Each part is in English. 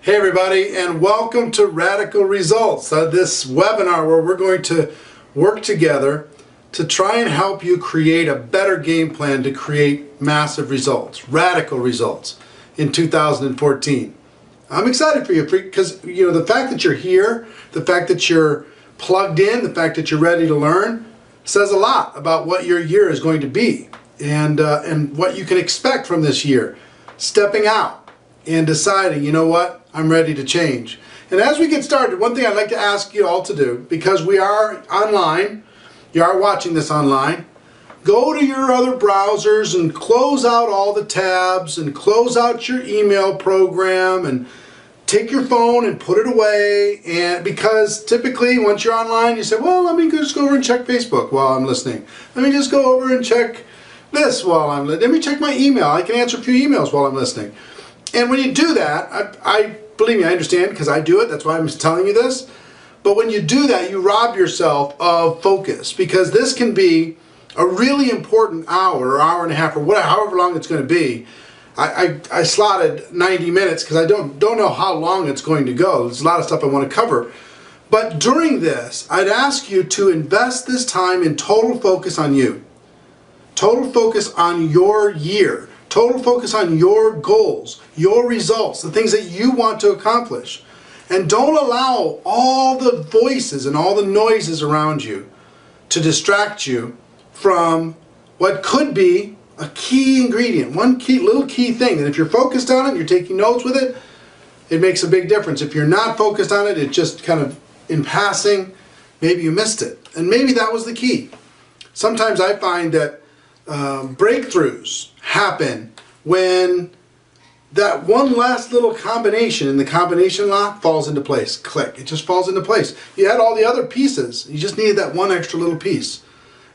Hey everybody, and welcome to Radical Results, this webinar where we're going to work together to try and help you create a better game plan to create massive results, radical results in 2014. I'm excited for you because the fact that you're here, the fact that you're plugged in, the fact that you're ready to learn says a lot about what your year is going to be and what you can expect from this year. Stepping out and deciding, you know what, I'm ready to change. And as we get started, one thing I'd like to ask you all to do, because we are online, you are watching this online, go to your other browsers and close out all the tabs and close out your email program and take your phone and put it away. And because typically once you're online, you say, well, let me just go over and check Facebook while I'm listening. Let me just go over and check this while I'm listening. Let me check my email. I can answer a few emails while I'm listening. And when you do that, I believe me, I understand because I do it. That's why I'm telling you this. But when you do that, you rob yourself of focus, because this can be a really important hour or hour and a half or whatever, however long it's going to be. I slotted 90 minutes because I don't know how long it's going to go. There's a lot of stuff I want to cover. But during this, I'd ask you to invest this time in total focus on you. Total focus on your year. Total focus on your goals, your results, the things that you want to accomplish. And don't allow all the voices and all the noises around you to distract you from what could be a key ingredient, one little key thing. And if you're focused on it, you're taking notes with it, it makes a big difference. If you're not focused on it, it's just kind of in passing, maybe you missed it. And maybe that was the key. Sometimes I find that breakthroughs happen when that one last little combination in the combination lock falls into place. Click. It just falls into place. You had all the other pieces. You just needed that one extra little piece.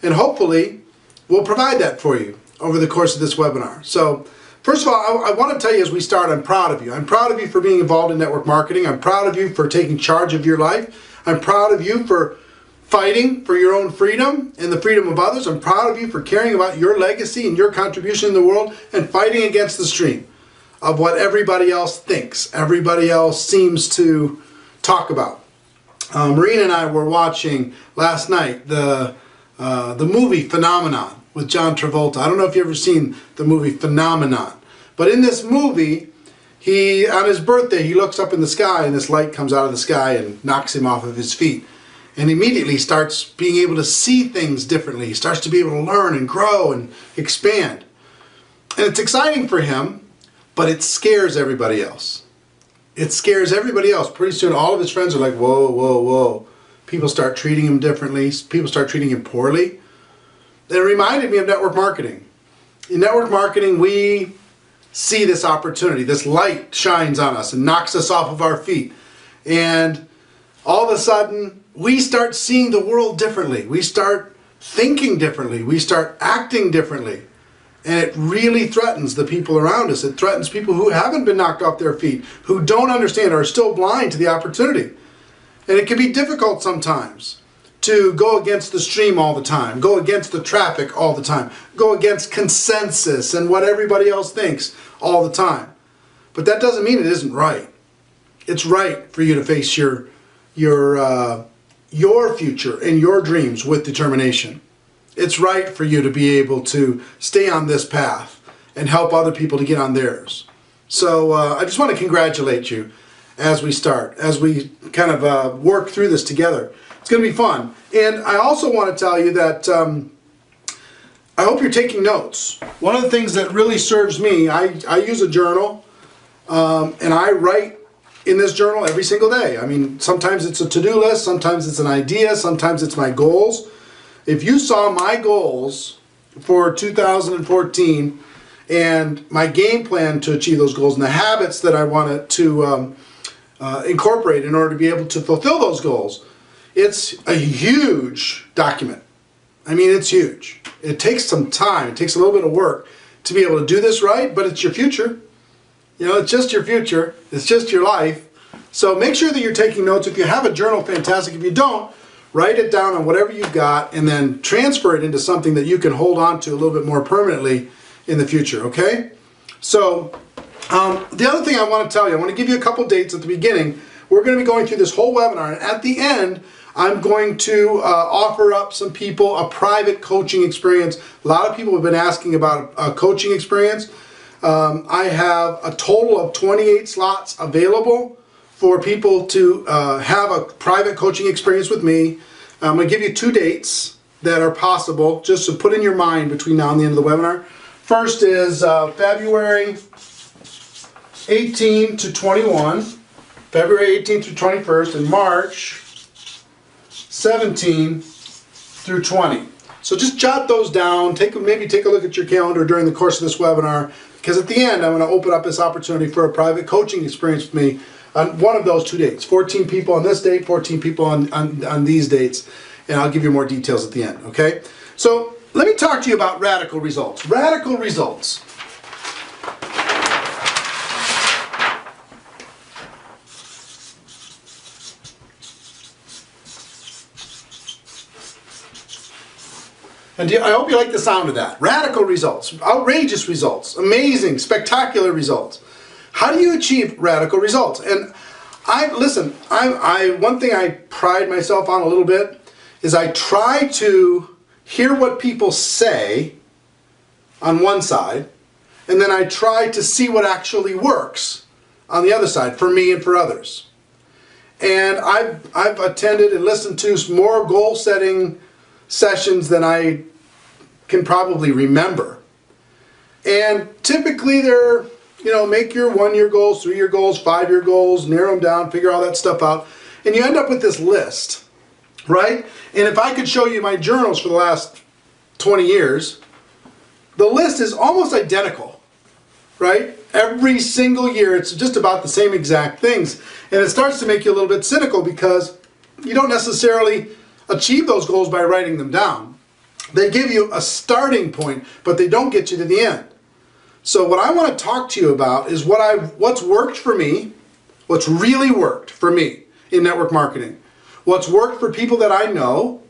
And hopefully we'll provide that for you over the course of this webinar. So first of all, I want to tell you as we start, I'm proud of you. I'm proud of you for being involved in network marketing. I'm proud of you for taking charge of your life. I'm proud of you for fighting for your own freedom and the freedom of others. I'm proud of you for caring about your legacy and your contribution in the world and fighting against the stream of what everybody else thinks, everybody else seems to talk about. Marina and I were watching last night the movie Phenomenon with John Travolta. I don't know if you've ever seen the movie Phenomenon, but in this movie, on his birthday, he looks up in the sky and this light comes out of the sky and knocks him off of his feet. And immediately starts being able to see things differently. He starts to be able to learn and grow and expand. And it's exciting for him, but it scares everybody else. It scares everybody else. Pretty soon all of his friends are like, whoa, whoa, whoa. People start treating him differently. People start treating him poorly. It reminded me of network marketing. In network marketing, we see this opportunity. This light shines on us and knocks us off of our feet. And all of a sudden, we start seeing the world differently. We start thinking differently. We start acting differently. And it really threatens the people around us. It threatens people who haven't been knocked off their feet, who don't understand, are still blind to the opportunity. And it can be difficult sometimes to go against the stream all the time, go against the traffic all the time, go against consensus and what everybody else thinks all the time. But that doesn't mean it isn't right. It's right for you to face your future and your dreams with determination. It's right for you to be able to stay on this path and help other people to get on theirs. So I just want to congratulate you as we start, as we kind of work through this together. It's going to be fun. And I also want to tell you that I hope you're taking notes. One of the things that really serves me, I use a journal and I write in this journal every single day. I mean, sometimes it's a to-do list, sometimes it's an idea, sometimes it's my goals. If you saw my goals for 2014 and my game plan to achieve those goals and the habits that I wanted to incorporate in order to be able to fulfill those goals, it's a huge document. I mean, it's huge. It takes some time. It takes a little bit of work to be able to do this right, but it's your future. You know, it's just your future. It's just your life. So make sure that you're taking notes. If you have a journal, fantastic. If you don't, write it down on whatever you've got and then transfer it into something that you can hold on to a little bit more permanently in the future, okay? So The other thing I want to tell you, I want to give you a couple dates at the beginning. We're going to be going through this whole webinar, and at the end, I'm going to offer up some people a private coaching experience. A lot of people have been asking about a coaching experience. I have a total of 28 slots available for people to have a private coaching experience with me. I'm going to give you 2 dates that are possible, just to put in your mind between now and the end of the webinar. First is February 18 to 21, February 18th through 21st, and March 17 through 20. So just jot those down. Maybe take a look at your calendar during the course of this webinar, because at the end I'm going to open up this opportunity for a private coaching experience with me on one of those 2 dates. 14 people on this date, 14 people on these dates, and I'll give you more details at the end, okay? So let me talk to you about radical results. Radical results. And I hope you like the sound of that. Radical results, outrageous results, amazing, spectacular results. How do you achieve radical results? And one thing I pride myself on a little bit is I try to hear what people say on one side, and then I try to see what actually works on the other side for me and for others. And I've attended and listened to more goal setting sessions than I can probably remember. And typically they're, make your 1-year goals, 3-year goals, 5-year goals, narrow them down, figure all that stuff out. And you end up with this list, right? And if I could show you my journals for the last 20 years, the list is almost identical, right? Every single year it's just about the same exact things. And it starts to make you a little bit cynical, because you don't necessarily achieve those goals by writing them down. They give you a starting point, but they don't get you to the end. So what I want to talk to you about is what's worked for me, what's really worked for me in network marketing, what's worked for people that I know,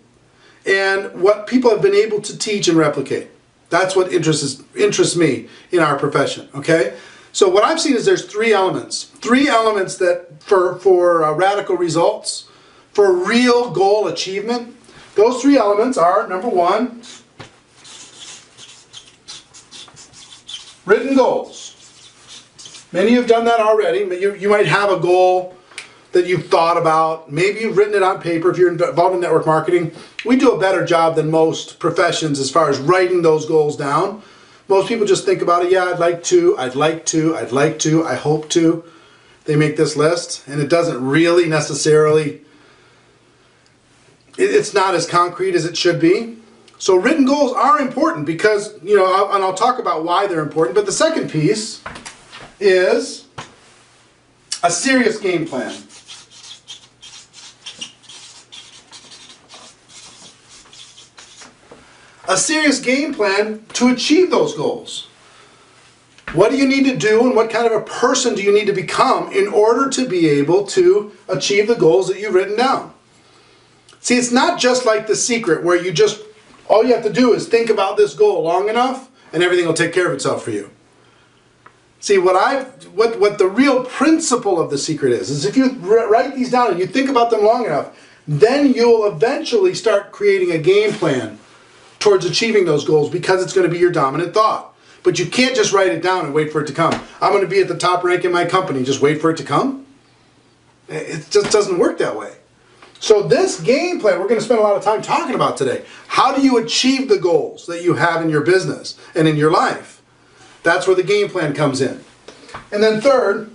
and what people have been able to teach and replicate. That's what interests me in our profession, okay? So what I've seen is there's 3 elements. 3 elements that for radical results, for real goal achievement. Those 3 elements are, number 1, written goals. Many of you have done that already. You might have a goal that you've thought about. Maybe you've written it on paper if you're involved in network marketing. We do a better job than most professions as far as writing those goals down. Most people just think about it, yeah, I'd like to, I hope to. They make this list, and it doesn't really necessarily, it's not as concrete as it should be. So written goals are important because, and I'll talk about why they're important, but the second piece is a serious game plan. A serious game plan to achieve those goals. What do you need to do, and what kind of a person do you need to become in order to be able to achieve the goals that you've written down? See, it's not just like The Secret, where all you have to do is think about this goal long enough and everything will take care of itself for you. See, what the real principle of The Secret is if you write these down and you think about them long enough, then you'll eventually start creating a game plan towards achieving those goals, because it's going to be your dominant thought. But you can't just write it down and wait for it to come. I'm going to be at the top rank in my company, just wait for it to come. It just doesn't work that way. So this game plan we're going to spend a lot of time talking about today. How do you achieve the goals that you have in your business and in your life? That's where the game plan comes in. And then third,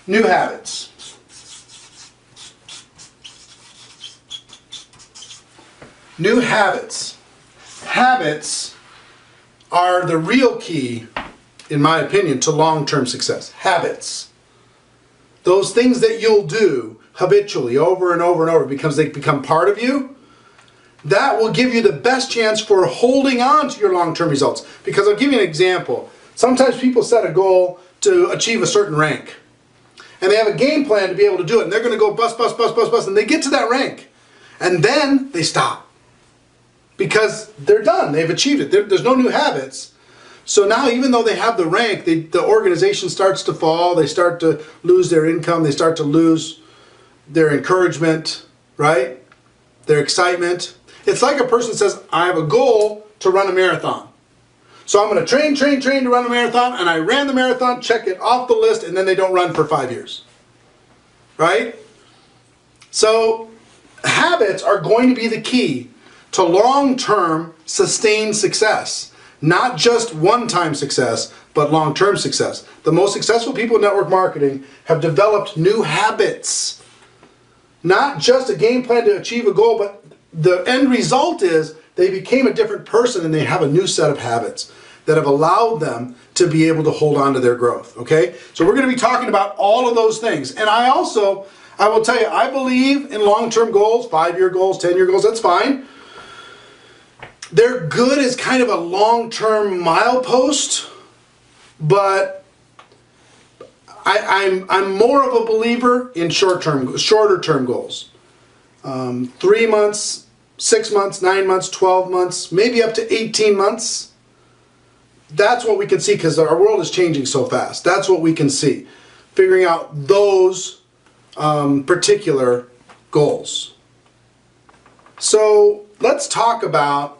new habits. New habits. Habits are the real key, in my opinion, to long-term success. Habits. Those things that you'll do habitually over and over and over because they become part of you, that will give you the best chance for holding on to your long-term results. Because I'll give you an example. Sometimes people set a goal to achieve a certain rank. And they have a game plan to be able to do it. And they're going to go bust, and they get to that rank. And then they stop. Because they're done. They've achieved it. There's no new habits. So now, even though they have the rank, the organization starts to fall, they start to lose their income, they start to lose their encouragement, right? Their excitement. It's like a person says, I have a goal to run a marathon. So I'm going to train to run a marathon, and I ran the marathon, check it off the list, and then they don't run for 5 years. Right? So habits are going to be the key to long-term sustained success. Not just one-time success, but long-term success. The most successful people in network marketing have developed new habits. Not just a game plan to achieve a goal, but the end result is they became a different person and they have a new set of habits that have allowed them to be able to hold on to their growth, okay? So we're going to be talking about all of those things. And I will tell you, I believe in long-term goals, 5-year goals, 10-year goals, that's fine. They're good as kind of a long-term milepost, but I'm more of a believer in shorter term goals. 3 months, 6 months, 9 months, 12 months, maybe up to 18 months. That's what we can see because our world is changing so fast. That's what we can see. Figuring out those particular goals. So let's talk about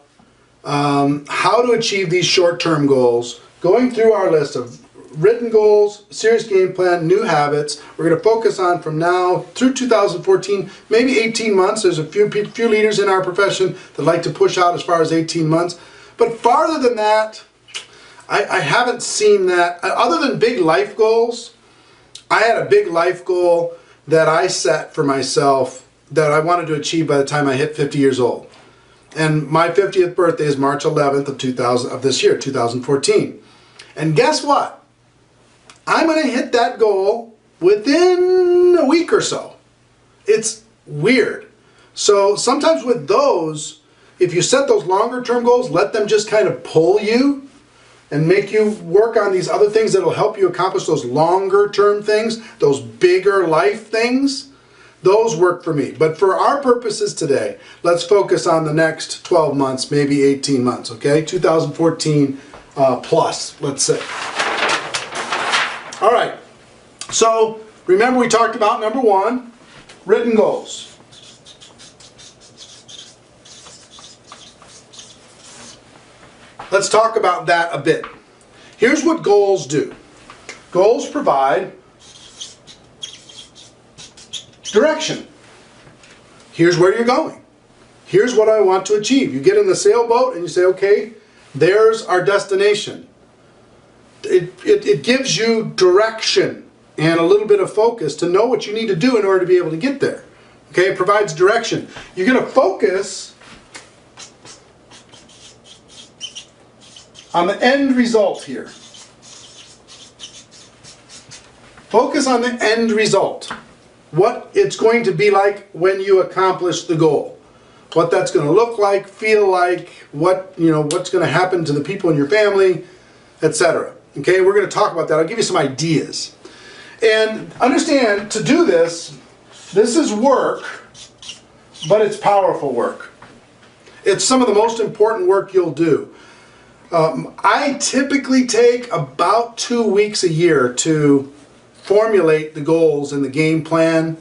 how to achieve these short-term goals, going through our list of written goals, serious game plan, new habits. We're going to focus on from now through 2014, maybe 18 months. There's a few leaders in our profession that like to push out as far as 18 months. But farther than that, I haven't seen that. Other than big life goals, I had a big life goal that I set for myself that I wanted to achieve by the time I hit 50 years old. And my 50th birthday is March 11th of this year, 2014. And guess what? I'm going to hit that goal within a week or so. It's weird. So sometimes with those, if you set those longer term goals, let them just kind of pull you and make you work on these other things that will help you accomplish those longer term things, those bigger life things. Those work for me. But for our purposes today, let's focus on the next 12 months, maybe 18 months, okay? 2014 plus, let's say. All right. So remember we talked about number 1, written goals. Let's talk about that a bit. Here's what goals do. Goals provide direction. Here's where you're going. Here's what I want to achieve. You get in the sailboat and you say, okay, there's our destination. It gives you direction and a little bit of focus to know what you need to do in order to be able to get there. Okay, it provides direction. You're going to focus on the end result here. Focus on the end result. What it's going to be like when you accomplish the goal. What that's going to look like, feel like, what's going to happen to the people in your family, etc. Okay, we're going to talk about that. I'll give you some ideas. And understand, to do this is work, but it's powerful work. It's some of the most important work you'll do. I typically take about 2 weeks a year to formulate the goals and the game plan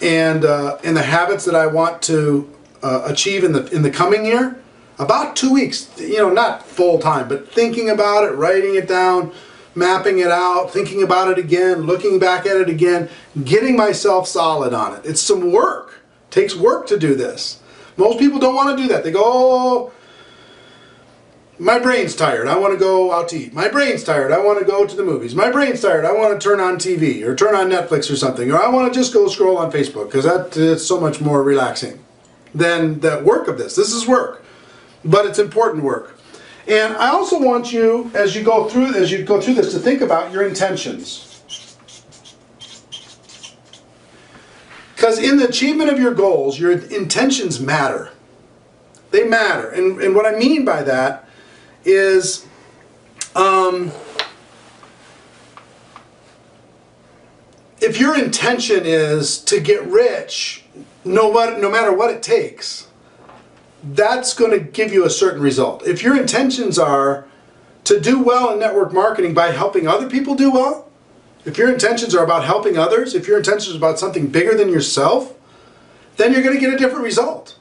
and the habits that I want to achieve in the coming year. About 2 weeks, not full time, but thinking about it, writing it down, mapping it out, thinking about it again, looking back at it again, getting myself solid on it. It's some work. It takes work to do this. Most people don't want to do that. They go, oh, my brain's tired, I want to go out to eat. My brain's tired, I want to go to the movies. My brain's tired, I want to turn on TV or turn on Netflix or something. Or I want to just go scroll on Facebook because it's so much more relaxing than the work of this. This is work, but it's important work. And I also want you, as you go through this, to think about your intentions. Because in the achievement of your goals, your intentions matter. They matter. And what I mean by that is if your intention is to get rich, no matter what it takes, that's going to give you a certain result. If your intentions are to do well in network marketing by helping other people do well, if your intentions are about helping others, if your intentions are about something bigger than yourself, then you're going to get a different result.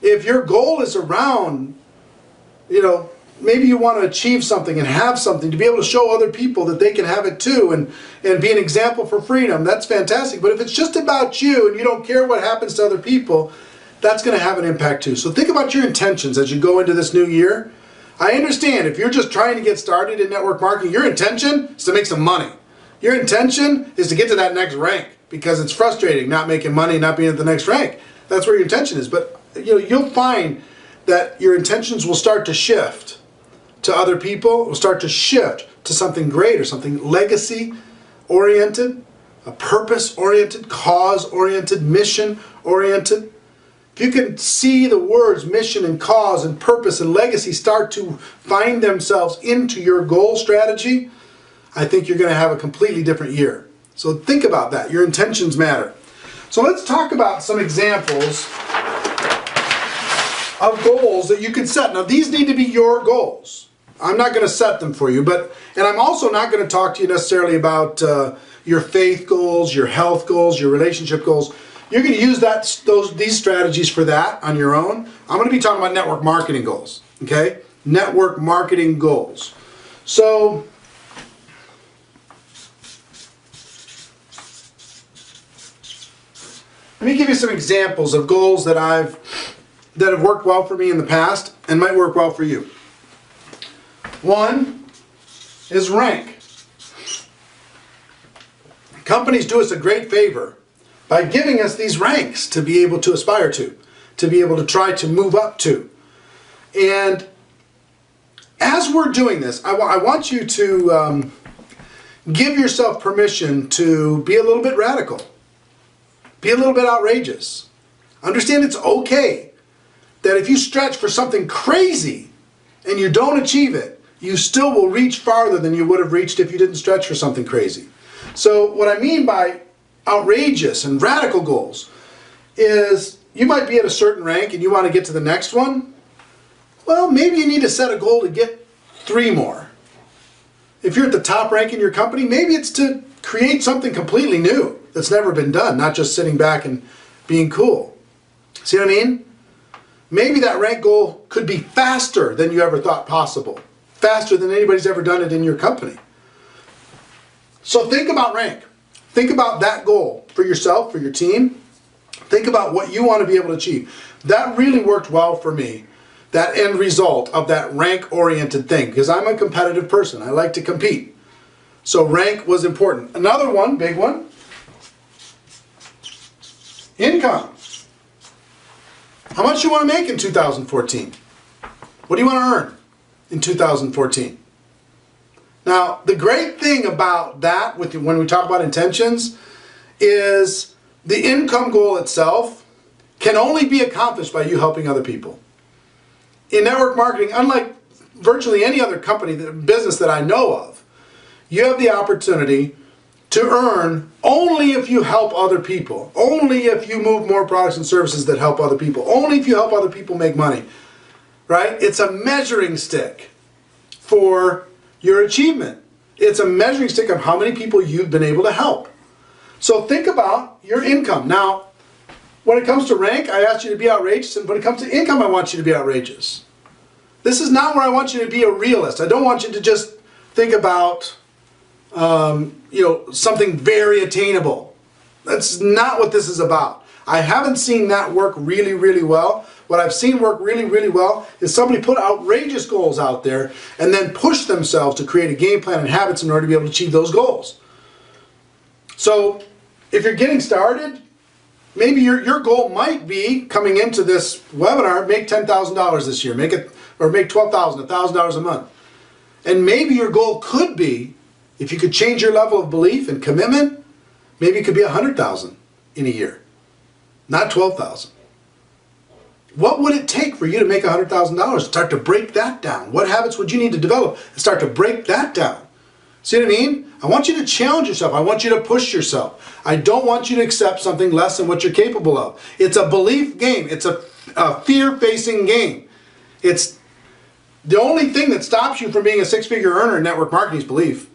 If your goal is around, maybe you want to achieve something and have something to be able to show other people that they can have it too and be an example for freedom, that's fantastic. But if it's just about you and you don't care what happens to other people, that's going to have an impact too. So think about your intentions as you go into this new year. I understand if you're just trying to get started in network marketing, your intention is to make some money. Your intention is to get to that next rank because it's frustrating not making money, not being at the next rank. That's where your intention is. But you'll find that your intentions will start to shift to other people, will start to shift to something greater, something legacy-oriented, a purpose-oriented, cause-oriented, mission-oriented. If you can see the words mission and cause and purpose and legacy start to find themselves into your goal strategy, I think you're going to have a completely different year. So think about that. Your intentions matter. So let's talk about some examples of goals that you can set. Now these need to be your goals. I'm not going to set them for you, and I'm also not going to talk to you necessarily about your faith goals, your health goals, your relationship goals. You're going to use these strategies for that on your own. I'm going to be talking about network marketing goals, okay? Network marketing goals. So let me give you some examples of goals that have worked well for me in the past and might work well for you. One is rank. Companies do us a great favor by giving us these ranks to be able to aspire to be able to try to move up to. And as we're doing this, I want you to give yourself permission to be a little bit radical. Be a little bit outrageous. Understand it's okay that if you stretch for something crazy and you don't achieve it, you still will reach farther than you would have reached if you didn't stretch for something crazy. So what I mean by outrageous and radical goals is you might be at a certain rank and you want to get to the next one. Well, maybe you need to set a goal to get 3 more. If you're at the top rank in your company, maybe it's to create something completely new that's never been done, not just sitting back and being cool. See what I mean? Maybe that rank goal could be faster than you ever thought possible. Faster than anybody's ever done it in your company. So think about rank. Think about that goal for yourself, for your team. Think about what you want to be able to achieve. That really worked well for me, that end result of that rank-oriented thing, because I'm a competitive person. I like to compete. So rank was important. Another one, big one, income. How much you want to make in 2014? What do you want to earn in 2014? Now, the great thing about that, when we talk about intentions, is the income goal itself can only be accomplished by you helping other people. In network marketing, unlike virtually any other company, business that I know of, you have the opportunity to earn only if you help other people, only if you move more products and services that help other people, only if you help other people make money, right? It's a measuring stick for your achievement. It's a measuring stick of how many people you've been able to help. So think about your income. Now, when it comes to rank, I asked you to be outrageous, and when it comes to income, I want you to be outrageous. This is not where I want you to be a realist. I don't want you to just think about something very attainable. That's not what this is about. I haven't seen that work really, really well. What I've seen work really, really well is somebody put outrageous goals out there and then push themselves to create a game plan and habits in order to be able to achieve those goals. So if you're getting started, maybe your goal might be, coming into this webinar, make $10,000 this year, make $12,000, $1,000 a month. And maybe your goal could be, if you could change your level of belief and commitment, maybe it could be $100,000 in a year, not $12,000. What would it take for you to make $100,000? Start to break that down. What habits would you need to develop and start to break that down? See what I mean? I want you to challenge yourself. I want you to push yourself. I don't want you to accept something less than what you're capable of. It's a belief game. It's a fear-facing game. It's The only thing that stops you from being a six-figure earner in network marketing is belief.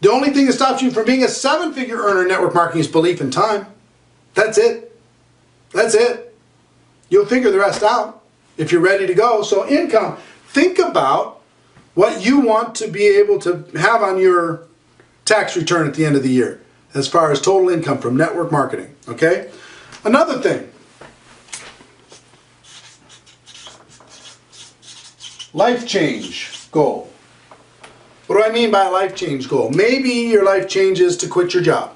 The only thing that stops you from being a seven-figure earner in network marketing is belief and time. That's it. That's it. You'll figure the rest out if you're ready to go. So income, think about what you want to be able to have on your tax return at the end of the year as far as total income from network marketing, okay? Another thing, life change goal. What do I mean by a life change goal? Maybe your life change is to quit your job.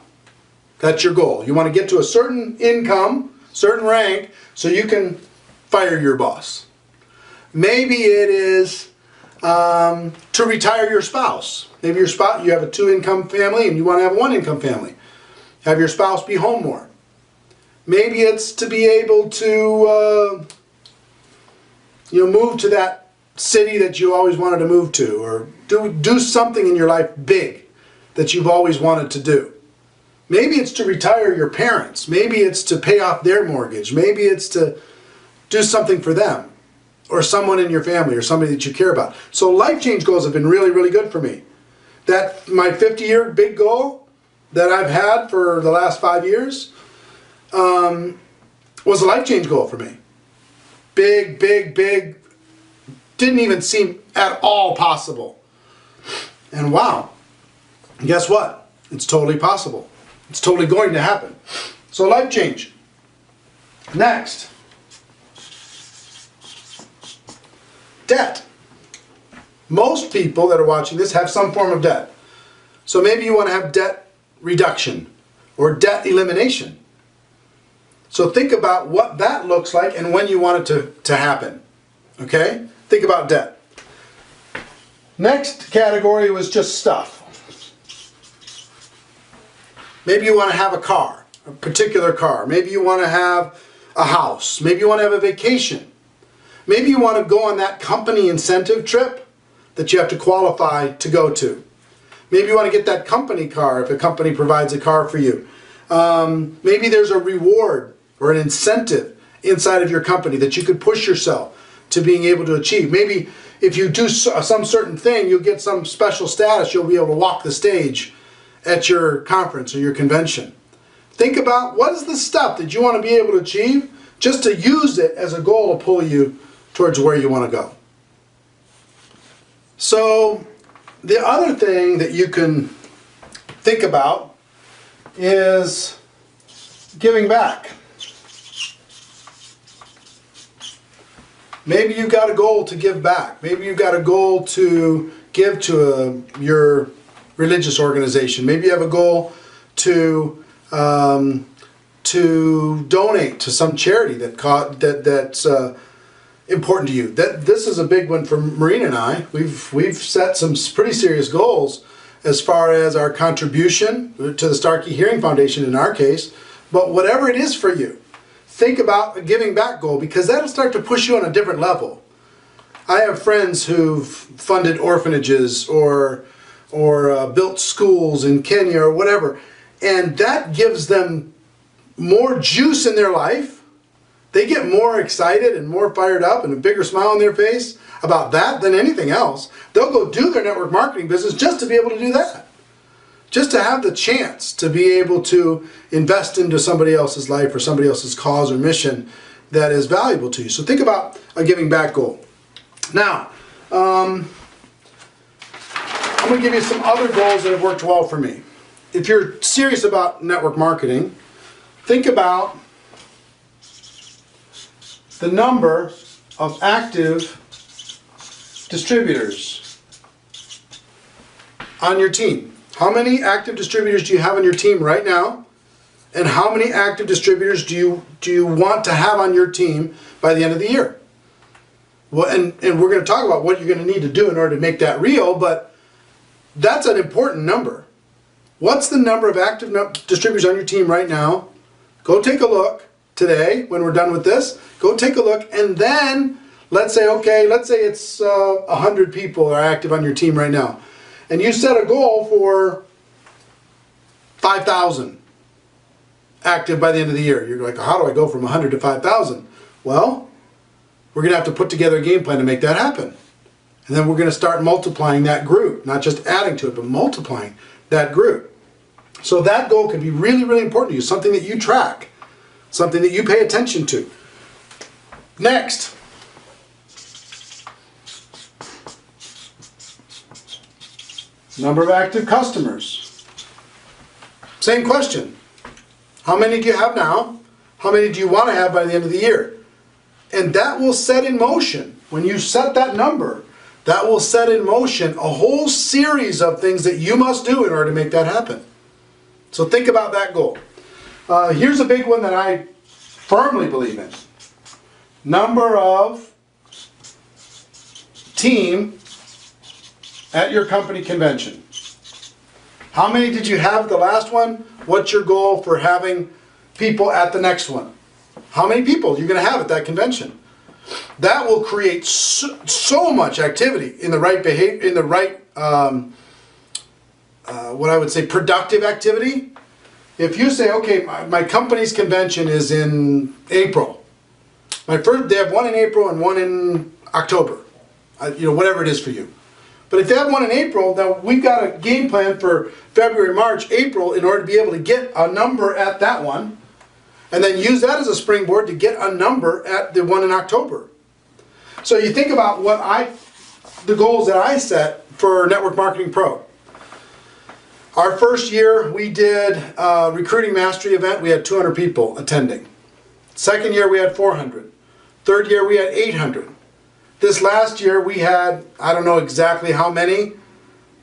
That's your goal. You want to get to a certain income, certain rank, so you can fire your boss. Maybe it is to retire your spouse. Maybe your spouse, you have a two-income family and you want to have a one-income family. Have your spouse be home more. Maybe it's to be able to move to that city that you always wanted to move to, or do something in your life big that you've always wanted to do. Maybe it's to retire your parents. Maybe it's to pay off their mortgage. Maybe it's to do something for them or someone in your family or somebody that you care about. So life change goals have been really, really good for me. That my 50-year big goal that I've had for the last 5 years was a life change goal for me. Big, big, big. Didn't even seem at all possible. And wow, guess what? It's totally possible. It's totally going to happen. So life change. Next. Debt. Most people that are watching this have some form of debt. So maybe you want to have debt reduction or debt elimination. So think about what that looks like and when you want it to happen. Okay? Think about debt. Next category was just stuff. Maybe you want to have a car, a particular car. Maybe you want to have a house. Maybe you want to have a vacation. Maybe you want to go on that company incentive trip that you have to qualify to go to. Maybe you want to get that company car if a company provides a car for you. Maybe there's a reward or an incentive inside of your company that you could push yourself to being able to achieve. Maybe if you do some certain thing, you'll get some special status. You'll be able to walk the stage at your conference or your convention. Think about what is the stuff that you want to be able to achieve, just to use it as a goal to pull you towards where you want to go. So the other thing that you can think about is giving back. Maybe you've got a goal to give back. Maybe you've got a goal to give to your religious organization. Maybe you have a goal to donate to some charity that's important to you. This is a big one for Marina and I. We've set some pretty serious goals as far as our contribution to the Starkey Hearing Foundation in our case. But whatever it is for you, think about a giving back goal, because that'll start to push you on a different level. I have friends who've funded orphanages or built schools in Kenya or whatever, and that gives them more juice in their life. They get more excited and more fired up and a bigger smile on their face about that than anything else. They'll go do their network marketing business just to be able to do that. Just to have the chance to be able to invest into somebody else's life or somebody else's cause or mission that is valuable to you. So think about a giving back goal. Now, I'm going to give you some other goals that have worked well for me. If you're serious about network marketing, think about the number of active distributors on your team. How many active distributors do you have on your team right now? And how many active distributors do you want to have on your team by the end of the year? Well, and we're going to talk about what you're going to need to do in order to make that real, but that's an important number. What's the number of active distributors on your team right now? Go take a look today when we're done with this. Go take a look, and then let's say it's 100 people are active on your team right now. And you set a goal for 5,000 active by the end of the year. You're like, how do I go from 100 to 5,000? Well, we're going to have to put together a game plan to make that happen. And then we're going to start multiplying that group, not just adding to it, but multiplying that group. So that goal can be really, really important to you, something that you track, something that you pay attention to. Next. Number of active customers. Same question. How many do you have now? How many do you want to have by the end of the year? And that will set in motion, when you set that number, that will set in motion a whole series of things that you must do in order to make that happen. So think about that goal. Here's a big one that I firmly believe in. Number of team at your company convention. How many did you have at the last one? What's your goal for having people at the next one? How many people you're going to have at that convention? That will create so much activity in the right behavior, in the right, what I would say, productive activity. If you say, okay, my company's convention is in April. They have one in April and one in October. Whatever it is for you. But if they have one in April, then we've got a game plan for February, March, April in order to be able to get a number at that one. And then use that as a springboard to get a number at the one in October. So you think about the goals that I set for Network Marketing Pro. Our first year we did a recruiting mastery event. We had 200 people attending. Second year we had 400. Third year we had 800. This last year we had, I don't know exactly how many,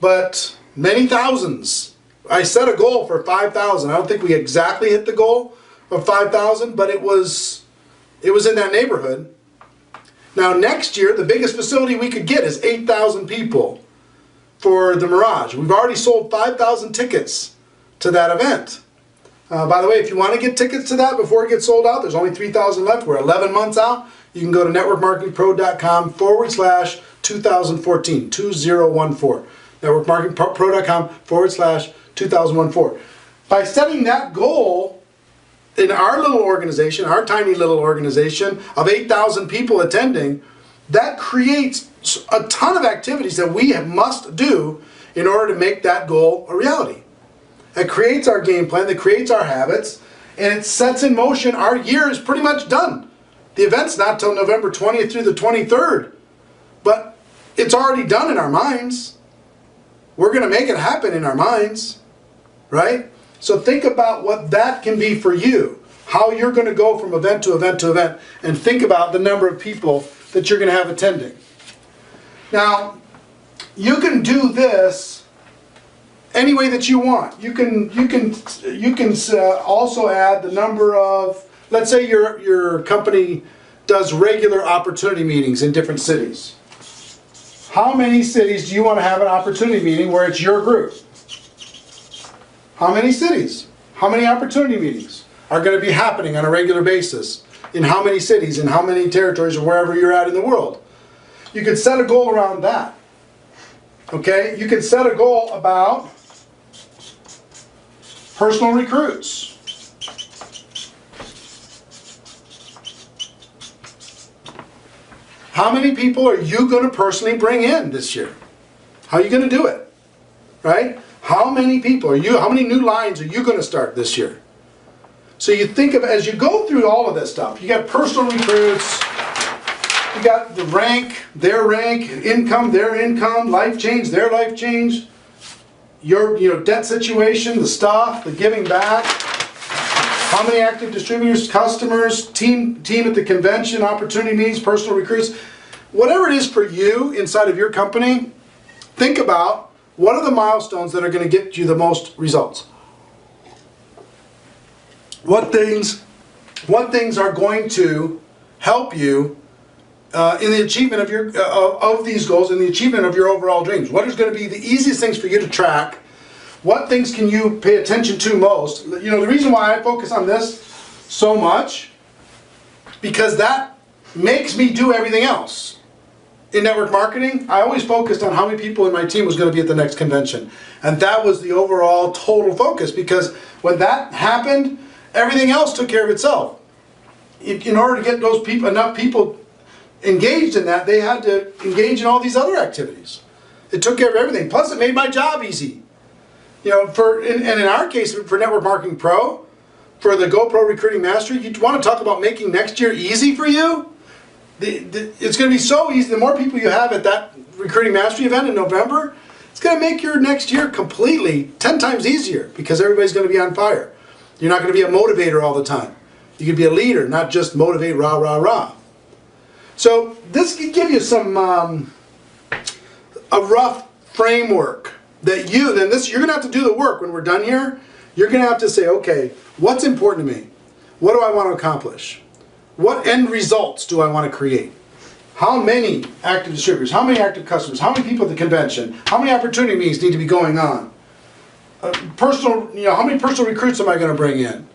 but many thousands. I set a goal for 5,000. I don't think we exactly hit the goal of 5,000, but it was in that neighborhood. Now next year, the biggest facility we could get is 8,000 people for the Mirage. We've already sold 5,000 tickets to that event. By the way, if you want to get tickets to that before it gets sold out, there's only 3,000 left. We're 11 months out. You can go to networkmarketingpro.com/2014, 2014. networkmarketingpro.com/2014. By setting that goal in our little organization, our tiny little organization of 8,000 people attending, that creates a ton of activities that we must do in order to make that goal a reality. It creates our game plan, it creates our habits, and it sets in motion. Our year is pretty much done. The event's not till November 20th through the 23rd, but it's already done in our minds. We're going to make it happen in our minds, right? So think about what that can be for you, how you're going to go from event to event to event, and think about the number of people that you're going to have attending. Now, you can do this any way that you want. You can also add the number of, let's say your company does regular opportunity meetings in different cities. How many cities do you want to have an opportunity meeting where it's your group? How many cities? How many opportunity meetings are going to be happening on a regular basis? In how many cities, in how many territories, or wherever you're at in the world? You could set a goal around that. Okay? You could set a goal about personal recruits. How many people are you going to personally bring in this year? How are you going to do it? Right? How many people are you, how many new lines are you going to start this year? So you think of, as you go through all of this stuff, you got personal recruits, you got the rank, their income, their income, life change, their life change, your debt situation, the stuff, the giving back, how many active distributors, customers, team at the convention, opportunity meetings, personal recruits, whatever it is for you inside of your company, think about what are the milestones that are going to get you the most results. What things are going to help you in the achievement of your of these goals, in the achievement of your overall dreams? What is going to be the easiest things for you to track? What things can you pay attention to most? The reason why I focus on this so much, because that makes me do everything else. In network marketing, I always focused on how many people in my team was going to be at the next convention. And that was the overall total focus, because when that happened, everything else took care of itself. In order to get those people, enough people engaged in that, they had to engage in all these other activities. It took care of everything. Plus, it made my job easy. You know, and in our case, for Network Marketing Pro, for the GoPro Recruiting Mastery, you want to talk about making next year easy for you? It's going to be so easy. The more people you have at that Recruiting Mastery event in November, it's going to make your next year completely 10 times easier because everybody's going to be on fire. You're not going to be a motivator all the time. You can be a leader, not just motivate rah, rah, rah. So this can give you some, a rough framework that you're going to have to do the work when we're done here. You're going to have to say, okay, what's important to me? What do I want to accomplish? What end results do I want to create? How many active distributors? How many active customers? How many people at the convention? How many opportunity meetings need to be going on? How many personal recruits am I going to bring in?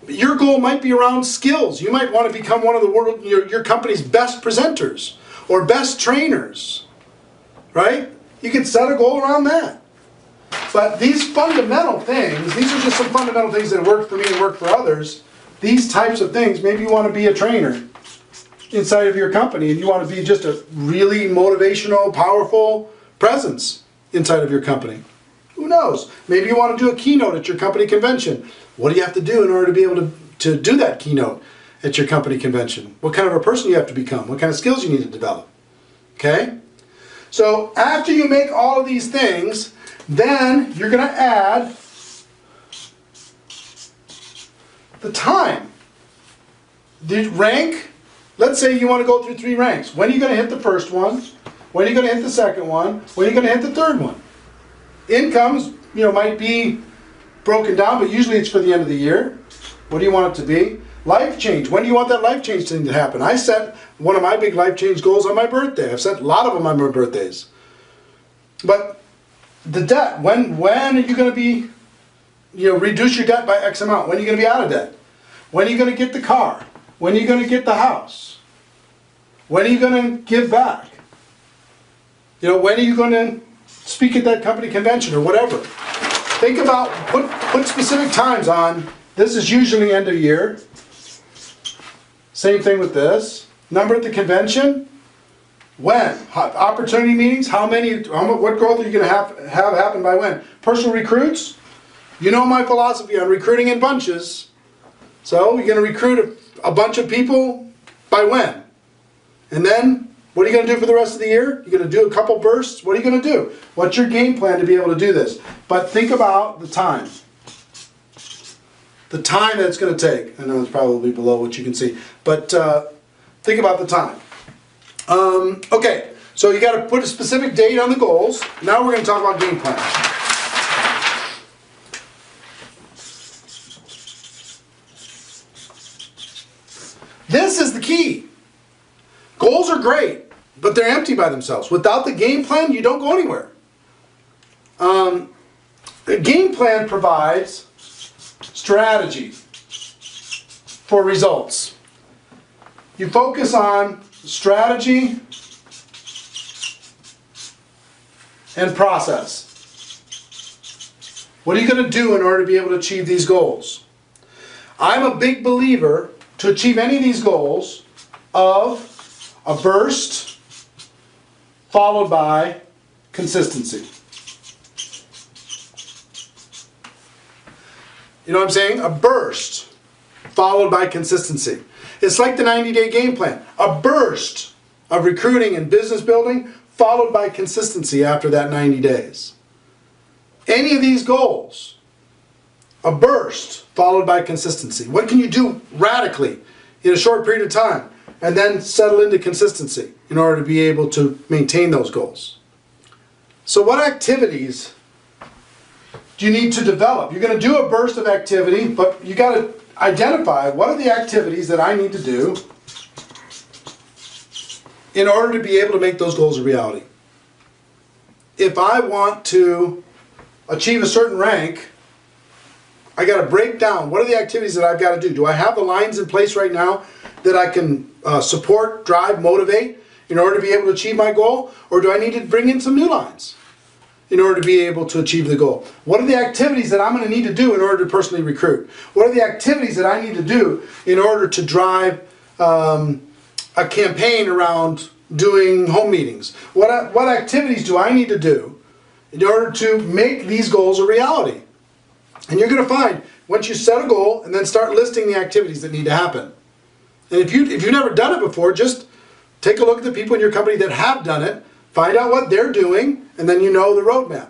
Your goal might be around skills. You might want to become one of your company's best presenters or best trainers, right? You can set a goal around that. But these fundamental things, these are just some fundamental things that work for me and work for others. These types of things, maybe you want to be a trainer inside of your company and you want to be just a really motivational, powerful presence inside of your company. Who knows? Maybe you want to do a keynote at your company convention. What do you have to do in order to be able to do that keynote at your company convention? What kind of a person you have to become? What kind of skills you need to develop? Okay? So after you make all of these things, then you're going to add the time. The rank, let's say you want to go through 3 ranks. When are you going to hit the first one? When are you going to hit the second one? When are you going to hit the third one? Incomes, might be broken down, but usually it's for the end of the year. What do you want it to be? Life change. When do you want that life change thing to happen? I set one of my big life change goals on my birthday. I've set a lot of them on my birthdays. But the debt, when are you going to be, reduce your debt by X amount? When are you going to be out of debt? When are you going to get the car? When are you going to get the house? When are you going to give back? When are you going to speak at that company convention or whatever? Think about, put specific times on. This is usually end of year. Same thing with this. Number at the convention. When? Opportunity meetings. What growth are you going to have happen by when? Personal recruits. You know my philosophy on recruiting in bunches. So you're going to recruit a bunch of people by when? And then what are you going to do for the rest of the year? You're going to do a couple bursts. What are you going to do? What's your game plan to be able to do this? But think about the time. The time that it's going to take. I know it's probably below what you can see. But think about the time. Okay, so you got to put a specific date on the goals. Now we're going to talk about game plan. This is the key. Goals are great, but they're empty by themselves. Without the game plan, you don't go anywhere. The game plan provides strategy for results. You focus on strategy and process. What are you going to do in order to be able to achieve these goals? I'm a big believer to achieve any of these goals of a burst followed by consistency. You know what I'm saying? A burst followed by consistency. It's like the 90-day game plan. A burst of recruiting and business building followed by consistency after that 90 days. Any of these goals, a burst followed by consistency. What can you do radically in a short period of time and then settle into consistency in order to be able to maintain those goals? So what activities do you need to develop? You're going to do a burst of activity, but you got to identify what are the activities that I need to do in order to be able to make those goals a reality. If I want to achieve a certain rank, I got to break down what are the activities that I've got to do. Do I have the lines in place right now that I can support, drive, motivate in order to be able to achieve my goal? Or do I need to bring in some new lines in order to be able to achieve the goal? What are the activities that I'm going to need to do in order to personally recruit? What are the activities that I need to do in order to drive a campaign around doing home meetings? What activities do I need to do in order to make these goals a reality? And you're going to find, once you set a goal and then start listing the activities that need to happen. And if you've never done it before, just take a look at the people in your company that have done it, find out what they're doing, and then you know the roadmap.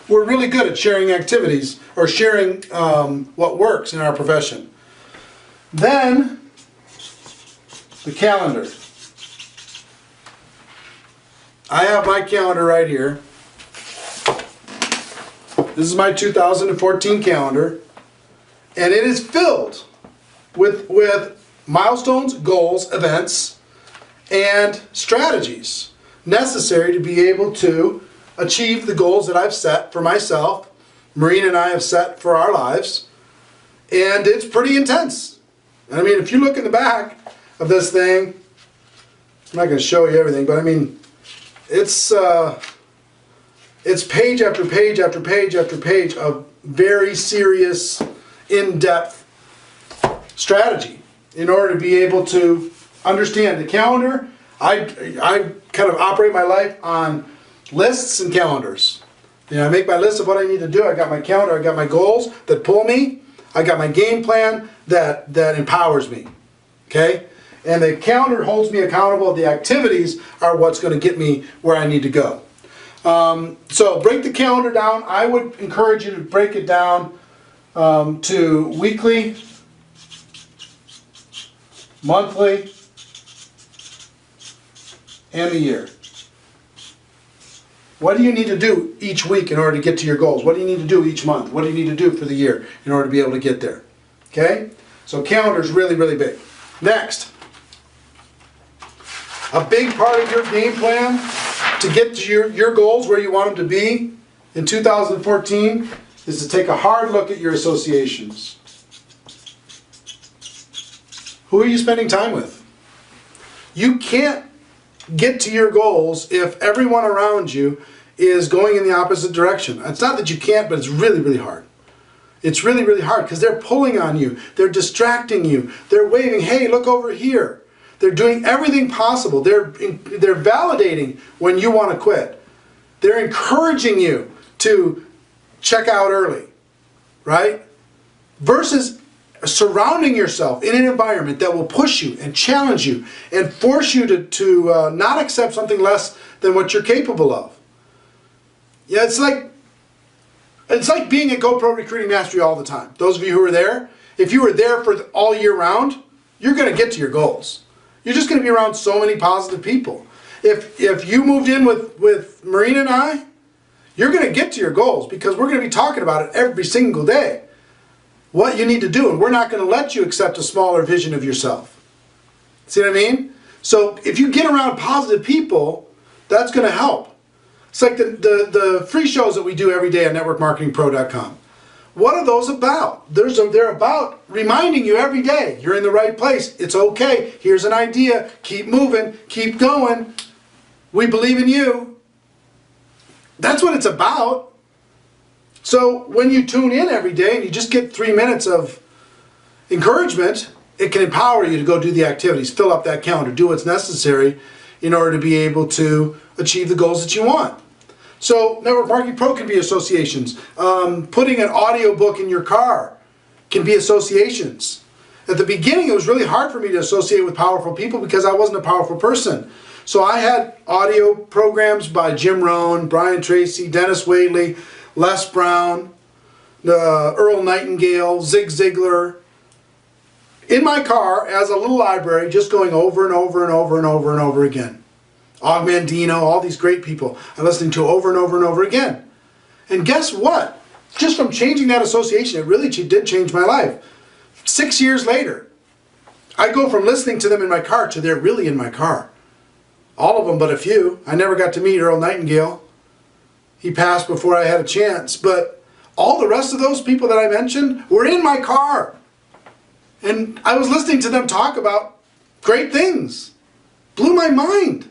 We're really good at sharing activities, or sharing what works in our profession. Then, the calendar. I have my calendar right here. This is my 2014 calendar, and it is filled with milestones, goals, events, and strategies necessary to be able to achieve the goals that I've set for myself, Maureen and I have set for our lives, and it's pretty intense. I mean, if you look in the back of this thing, I'm not going to show you everything, but I mean, it's page after page after page after page of very serious, in-depth strategy in order to be able to understand the calendar. I kind of operate my life on lists and calendars. You know, I make my list of what I need to do. I got my calendar, I got my goals that pull me, I got my game plan that empowers me. Okay? And the calendar holds me accountable. The activities are what's going to get me where I need to go. So break the calendar down. I would encourage you to break it down to weekly, monthly, and a year. What do you need to do each week in order to get to your goals? What do you need to do each month? What do you need to do for the year in order to be able to get there? Okay? So calendar is really, really big. Next, a big part of your game plan to get to your goals, where you want them to be in 2014, is to take a hard look at your associations. Who are you spending time with? You can't get to your goals if everyone around you is going in the opposite direction. It's not that you can't, but it's really, really hard. It's really, really hard because they're pulling on you. They're distracting you. They're waving, hey, look over here. They're doing everything possible. They're validating when you want to quit. They're encouraging you to check out early, right? Versus surrounding yourself in an environment that will push you and challenge you and force you to not accept something less than what you're capable of. Yeah, it's like being at GoPro Recruiting Mastery all the time. Those of you who are there, if you were there for all year round, you're going to get to your goals. You're just going to be around so many positive people. If you moved in with Maureen and I, you're going to get to your goals because we're going to be talking about it every single day. What you need to do, and we're not going to let you accept a smaller vision of yourself. See what I mean? So if you get around positive people, that's going to help. It's like the free shows that we do every day on networkmarketingpro.com. What are those about? They're about reminding you every day, you're in the right place. It's okay. Here's an idea. Keep moving. Keep going. We believe in you. That's what it's about. So when you tune in every day and you just get 3 minutes of encouragement, it can empower you to go do the activities, fill up that calendar, do what's necessary in order to be able to achieve the goals that you want. So Network Marketing Pro can be associations. Putting an audio book in your car can be associations. At the beginning, it was really hard for me to associate with powerful people because I wasn't a powerful person. So I had audio programs by Jim Rohn, Brian Tracy, Dennis Whaley, Les Brown, Earl Nightingale, Zig Ziglar, in my car as a little library, just going over and over and over and over and over again. Og Mandino, all these great people I'm listening to over and over and over again. And guess what? Just from changing that association, it really did change my life. 6 years later, I go from listening to them in my car to they're really in my car. All of them but a few. I never got to meet Earl Nightingale. He passed before I had a chance, but all the rest of those people that I mentioned were in my car. And I was listening to them talk about great things. Blew my mind.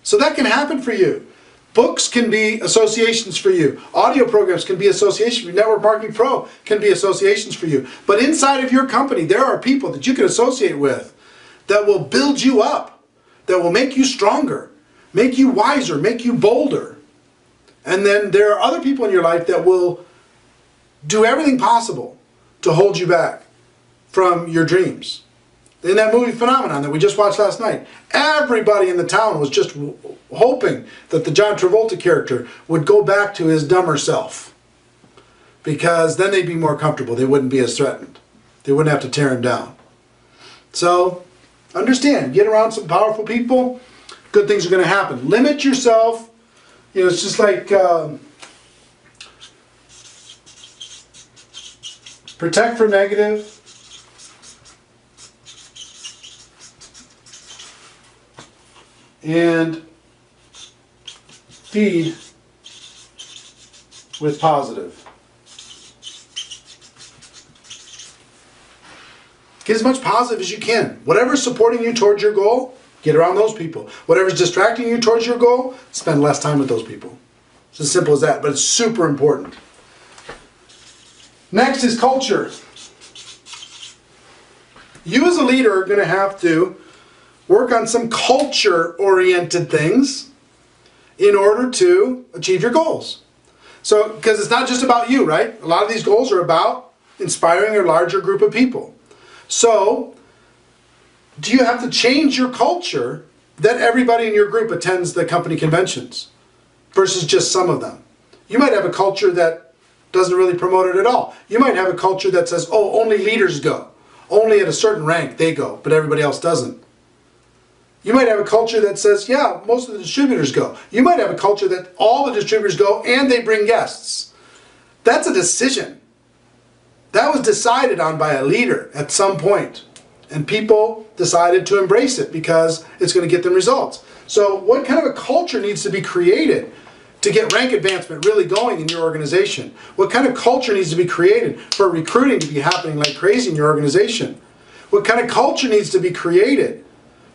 So that can happen for you. Books can be associations for you. Audio programs can be associations for you. Network Marketing Pro can be associations for you. But inside of your company, there are people that you can associate with that will build you up, that will make you stronger, make you wiser, make you bolder. And then there are other people in your life that will do everything possible to hold you back from your dreams. In that movie Phenomenon that we just watched last night, everybody in the town was just hoping that the John Travolta character would go back to his dumber self, because then they'd be more comfortable. They wouldn't be as threatened. They wouldn't have to tear him down. So understand, get around some powerful people, good things are going to happen. Limit yourself. You know, it's just like protect from negative, and feed with positive. Get as much positive as you can. Whatever's supporting you towards your goal, get around those people. Whatever's distracting you towards your goal, spend less time with those people. It's as simple as that, but it's super important. Next is culture. You as a leader are going to have to work on some culture-oriented things in order to achieve your goals. So, because it's not just about you, right? A lot of these goals are about inspiring a larger group of people. So, do you have to change your culture that everybody in your group attends the company conventions versus just some of them? You might have a culture that doesn't really promote it at all. You might have a culture that says, oh, only leaders go. Only at a certain rank they go, but everybody else doesn't. You might have a culture that says, yeah, most of the distributors go. You might have a culture that all the distributors go and they bring guests. That's a decision. That was decided on by a leader at some point. And people decided to embrace it because it's going to get them results. So what kind of a culture needs to be created to get rank advancement really going in your organization? What kind of culture needs to be created for recruiting to be happening like crazy in your organization? What kind of culture needs to be created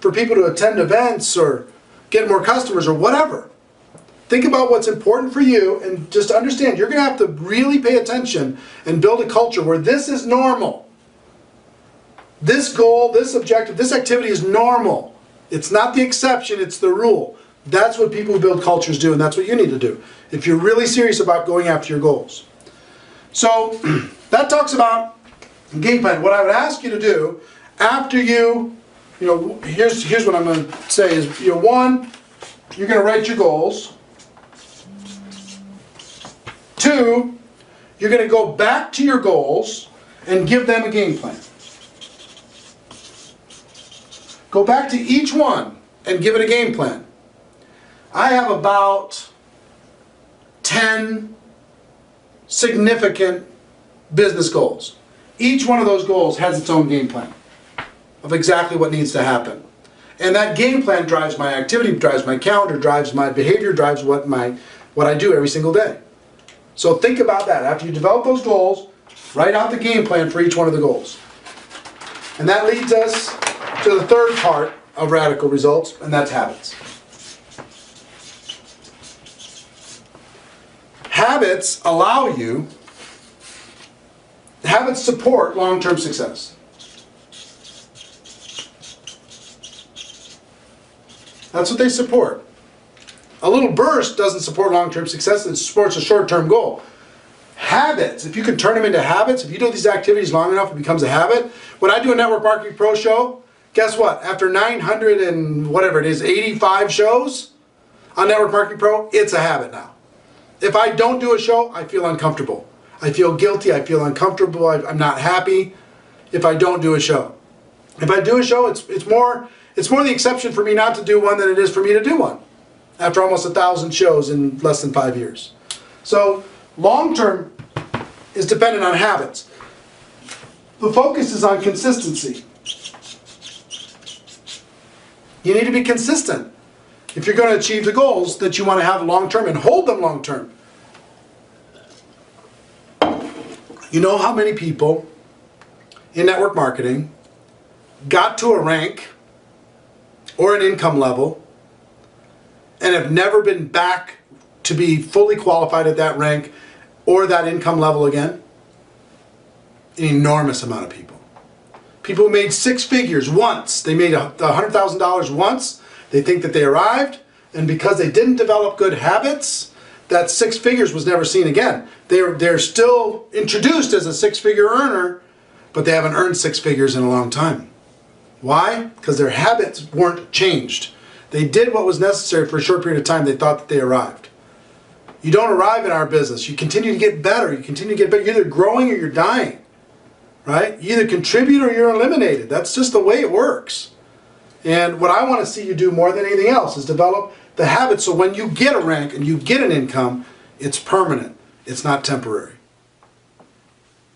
for people to attend events or get more customers or whatever? Think about what's important for you and just understand you're going to have to really pay attention and build a culture where this is normal. This goal, this objective, this activity is normal. It's not the exception, it's the rule. That's what people who build cultures do, and that's what you need to do if you're really serious about going after your goals. So that talks about game plan. What I would ask you to do after here's what I'm going to say is, one, you're going to write your goals. Two, you're going to go back to your goals and give them a game plan. Go back to each one and give it a game plan. I have about 10 significant business goals. Each one of those goals has its own game plan of exactly what needs to happen. And that game plan drives my activity, drives my calendar, drives my behavior, drives what I do every single day. So think about that. After you develop those goals, write out the game plan for each one of the goals. And that leads us to the third part of radical results, and that's habits. Habits support long-term success. That's what they support. A little burst doesn't support long-term success, it supports a short-term goal. Habits, if you can turn them into habits, if you do these activities long enough, it becomes a habit. When I do a Network Marketing Pro show, guess what? After 85 shows on Network Marketing Pro, it's a habit now. If I don't do a show, I feel uncomfortable. I feel guilty, I feel uncomfortable, I'm not happy if I don't do a show. If I do a show, it's more the exception for me not to do one than it is for me to do one. After almost 1,000 shows in less than 5 years. So long-term is dependent on habits. The focus is on consistency. You need to be consistent if you're going to achieve the goals that you want to have long-term and hold them long-term. You know how many people in network marketing got to a rank or an income level and have never been back to be fully qualified at that rank or that income level again? An enormous amount of people. People who made six figures once, they made $100,000 once, they think that they arrived, and because they didn't develop good habits, that six figures was never seen again. They're still introduced as a six-figure earner, but they haven't earned six figures in a long time. Why? Because their habits weren't changed. They did what was necessary for a short period of time. They thought that they arrived. You don't arrive in our business. You continue to get better. You continue to get better. You're either growing or you're dying. Right? You either contribute or you're eliminated. That's just the way it works. And what I want to see you do more than anything else is develop the habit so when you get a rank and you get an income, it's permanent. It's not temporary.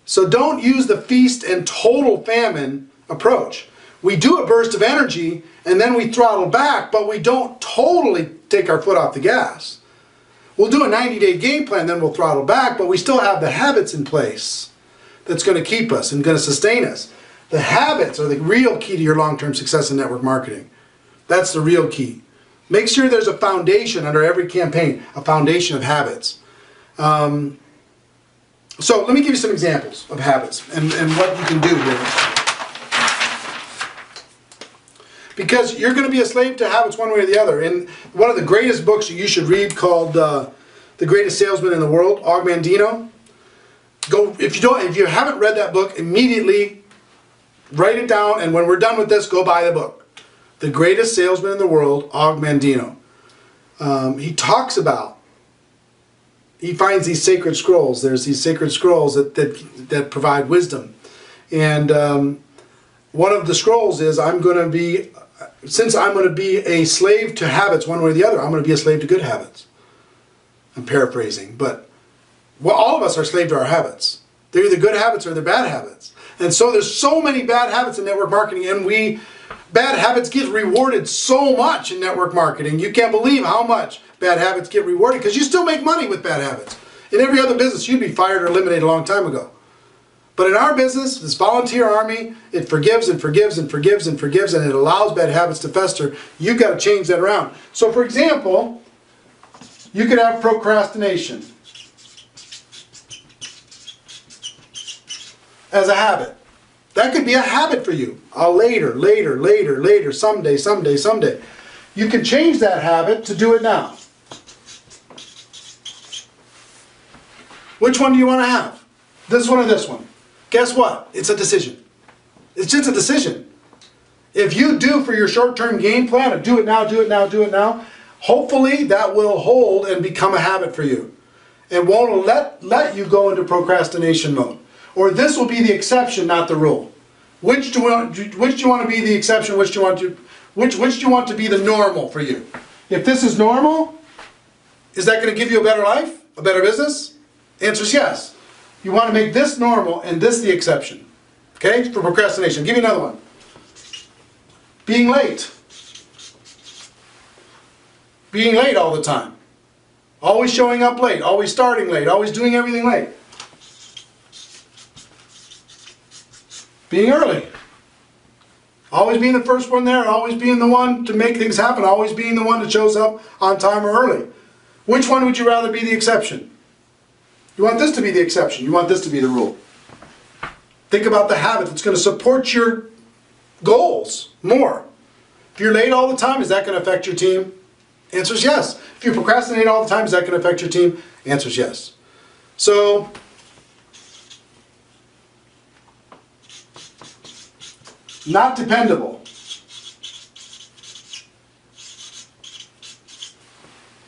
So don't use the feast and total famine approach. We do a burst of energy and then we throttle back, but we don't totally take our foot off the gas. We'll do a 90-day game plan, then we'll throttle back, but we still have the habits in place that's going to keep us and going to sustain us. The habits are the real key to your long-term success in network marketing. That's the real key. Make sure there's a foundation under every campaign, a foundation of habits. So let me give you some examples of habits and what you can do here. Because you're going to be a slave to habits one way or the other. And one of the greatest books you should read called The Greatest Salesman in the World, Og Mandino. Go, if you haven't read that book, immediately write it down, and when we're done with this, go buy the book. The Greatest Salesman in the World, Og Mandino. He talks about, he finds these sacred scrolls. There's these sacred scrolls that provide wisdom. And one of the scrolls is, since I'm going to be a slave to habits one way or the other, I'm going to be a slave to good habits. I'm paraphrasing, but well, all of us are slave to our habits. They're either good habits or they're bad habits. And so there's so many bad habits in network marketing, and bad habits get rewarded so much in network marketing. You can't believe how much bad habits get rewarded because you still make money with bad habits. In every other business, you'd be fired or eliminated a long time ago. But in our business, this volunteer army, it forgives and forgives and forgives and forgives, and it allows bad habits to fester. You've got to change that around. So for example, you could have procrastination as a habit. That could be a habit for you. Later, someday, someday, someday. You can change that habit to do it now. Which one do you want to have? This one or this one? Guess what? It's a decision. It's just a decision. If you do for your short-term game plan of do it now, do it now, do it now, hopefully that will hold and become a habit for you. And won't let you go into procrastination mode. Or this will be the exception, not the rule. Which do you want to be the exception? Which do you want to be the normal for you? If this is normal, is that going to give you a better life, a better business? Answer is yes. You want to make this normal and this the exception. Okay? For procrastination. Give me another one. Being late. Being late all the time. Always showing up late. Always starting late. Always doing everything late. Being early. Always being the first one there. Always being the one to make things happen. Always being the one that shows up on time or early. Which one would you rather be the exception? You want this to be the exception. You want this to be the rule. Think about the habit that's going to support your goals more. If you're late all the time, is that going to affect your team? Answer is yes. If you procrastinate all the time, is that going to affect your team? Answer is yes. So, not dependable.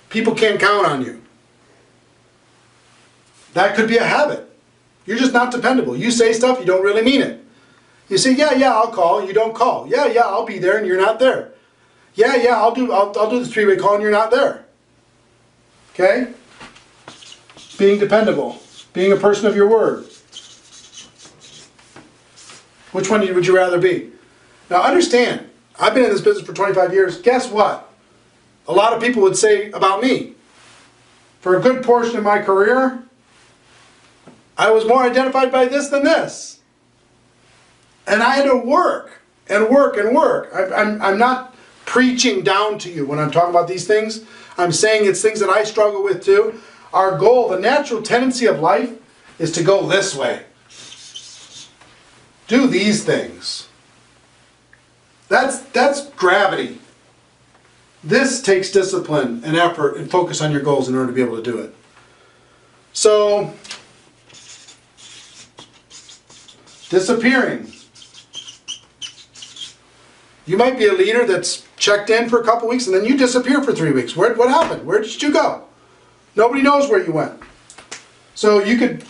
People can't count on you. That could be a habit. You're just not dependable. You say stuff, you don't really mean it. You say, yeah, I'll call, and you don't call. Yeah, I'll be there, and you're not there. Yeah, I'll do the three-way call, and you're not there. Okay? Being dependable. Being a person of your word. Which one would you rather be? Now understand, I've been in this business for 25 years. Guess what? A lot of people would say about me, for a good portion of my career, I was more identified by this than this. And I had to work and work and work. I'm not preaching down to you when I'm talking about these things. I'm saying it's things that I struggle with too. Our goal, the natural tendency of life, is to go this way. Do these things. That's gravity. This takes discipline and effort and focus on your goals in order to be able to do it. So, disappearing. You might be a leader that's checked in for a couple weeks and then you disappear for 3 weeks. What happened? Where did you go? Nobody knows where you went. So you could